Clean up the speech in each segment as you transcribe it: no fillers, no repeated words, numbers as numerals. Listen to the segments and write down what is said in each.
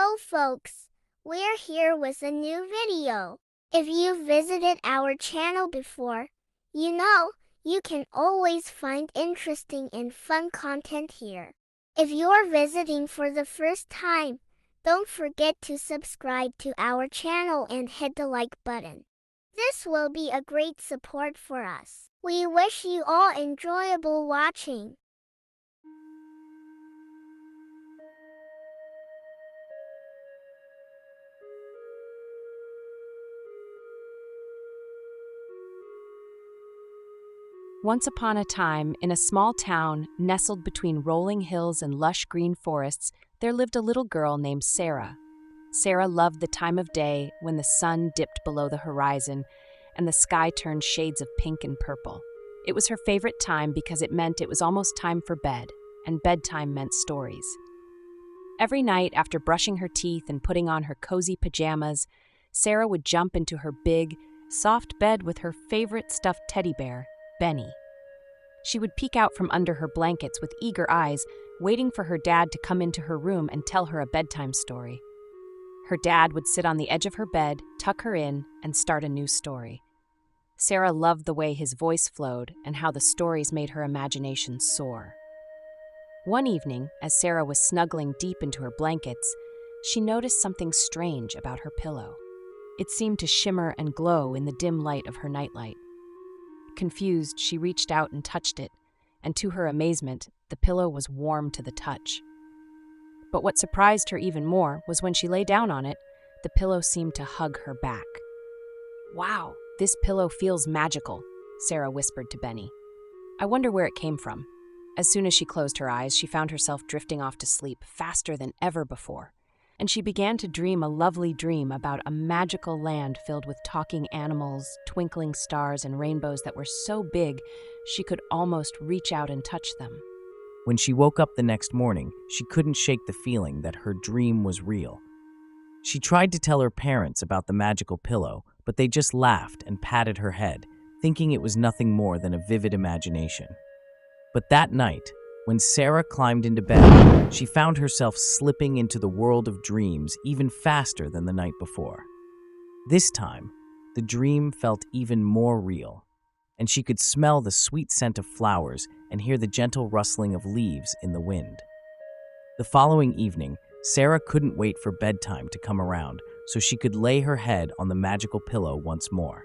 Hello folks, we're here with a new video. If you've visited our channel before, you know, you can always find interesting and fun content here. If you're visiting for the first time, don't forget to subscribe to our channel and hit the like button. This will be a great support for us. We wish you all enjoyable watching. Once upon a time, in a small town nestled between rolling hills and lush green forests, there lived a little girl named Sarah. Sarah loved the time of day when the sun dipped below the horizon and the sky turned shades of pink and purple. It was her favorite time because it meant it was almost time for bed, and bedtime meant stories. Every night, after brushing her teeth and putting on her cozy pajamas, Sarah would jump into her big, soft bed with her favorite stuffed teddy bear, Benny. She would peek out from under her blankets with eager eyes, waiting for her dad to come into her room and tell her a bedtime story. Her dad would sit on the edge of her bed, tuck her in, and start a new story. Sarah loved the way his voice flowed and how the stories made her imagination soar. One evening, as Sarah was snuggling deep into her blankets, she noticed something strange about her pillow. It seemed to shimmer and glow in the dim light of her nightlight. Confused, she reached out and touched it, and to her amazement, the pillow was warm to the touch. But what surprised her even more was when she lay down on it, the pillow seemed to hug her back. "Wow, this pillow feels magical," Sarah whispered to Benny. "I wonder where it came from." As soon as she closed her eyes, she found herself drifting off to sleep faster than ever before, and she began to dream a lovely dream about a magical land filled with talking animals, twinkling stars, and rainbows that were so big she could almost reach out and touch them. When she woke up the next morning, she couldn't shake the feeling that her dream was real. She tried to tell her parents about the magical pillow, but they just laughed and patted her head, thinking it was nothing more than a vivid imagination. But that night, when Sarah climbed into bed, she found herself slipping into the world of dreams even faster than the night before. This time, the dream felt even more real, and she could smell the sweet scent of flowers and hear the gentle rustling of leaves in the wind. The following evening, Sarah couldn't wait for bedtime to come around so she could lay her head on the magical pillow once more.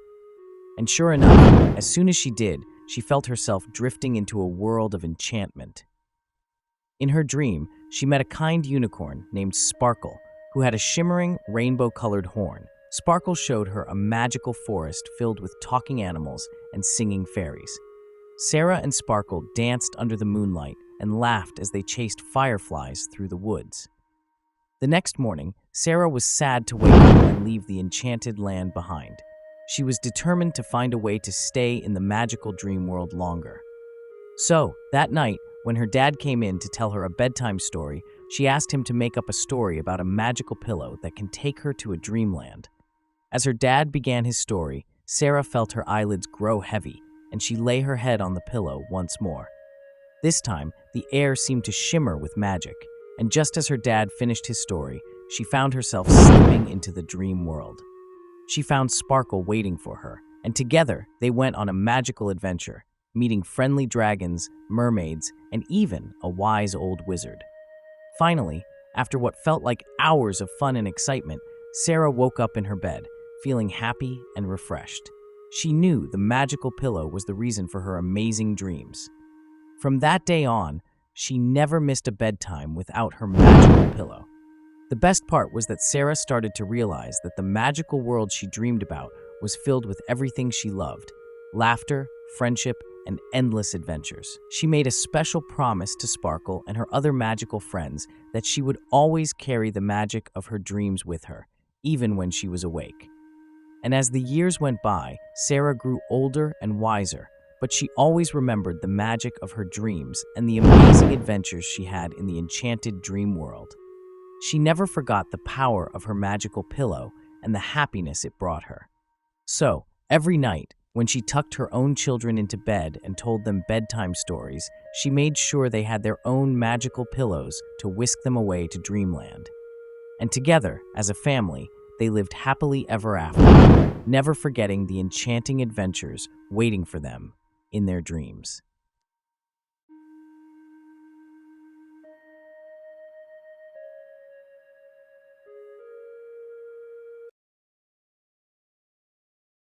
And sure enough, as soon as she did, she felt herself drifting into a world of enchantment. In her dream, she met a kind unicorn named Sparkle, who had a shimmering, rainbow-colored horn. Sparkle showed her a magical forest filled with talking animals and singing fairies. Sarah and Sparkle danced under the moonlight and laughed as they chased fireflies through the woods. The next morning, Sarah was sad to wake up and leave the enchanted land behind. She was determined to find a way to stay in the magical dream world longer. So, that night, when her dad came in to tell her a bedtime story, she asked him to make up a story about a magical pillow that can take her to a dreamland. As her dad began his story, Sarah felt her eyelids grow heavy, and she lay her head on the pillow once more. This time, the air seemed to shimmer with magic, and just as her dad finished his story, she found herself slipping into the dream world. She found Sparkle waiting for her, and together they went on a magical adventure, meeting friendly dragons, mermaids, and even a wise old wizard. Finally, after what felt like hours of fun and excitement, Sarah woke up in her bed, feeling happy and refreshed. She knew the magical pillow was the reason for her amazing dreams. From that day on, she never missed a bedtime without her magical pillow. The best part was that Sarah started to realize that the magical world she dreamed about was filled with everything she loved: laughter, friendship, and endless adventures. She made a special promise to Sparkle and her other magical friends that she would always carry the magic of her dreams with her, even when she was awake. And as the years went by, Sarah grew older and wiser, but she always remembered the magic of her dreams and the amazing adventures she had in the enchanted dream world. She never forgot the power of her magical pillow and the happiness it brought her. So, every night, when she tucked her own children into bed and told them bedtime stories, she made sure they had their own magical pillows to whisk them away to dreamland. and together, as a family, they lived happily ever after, never forgetting the enchanting adventures waiting for them in their dreams.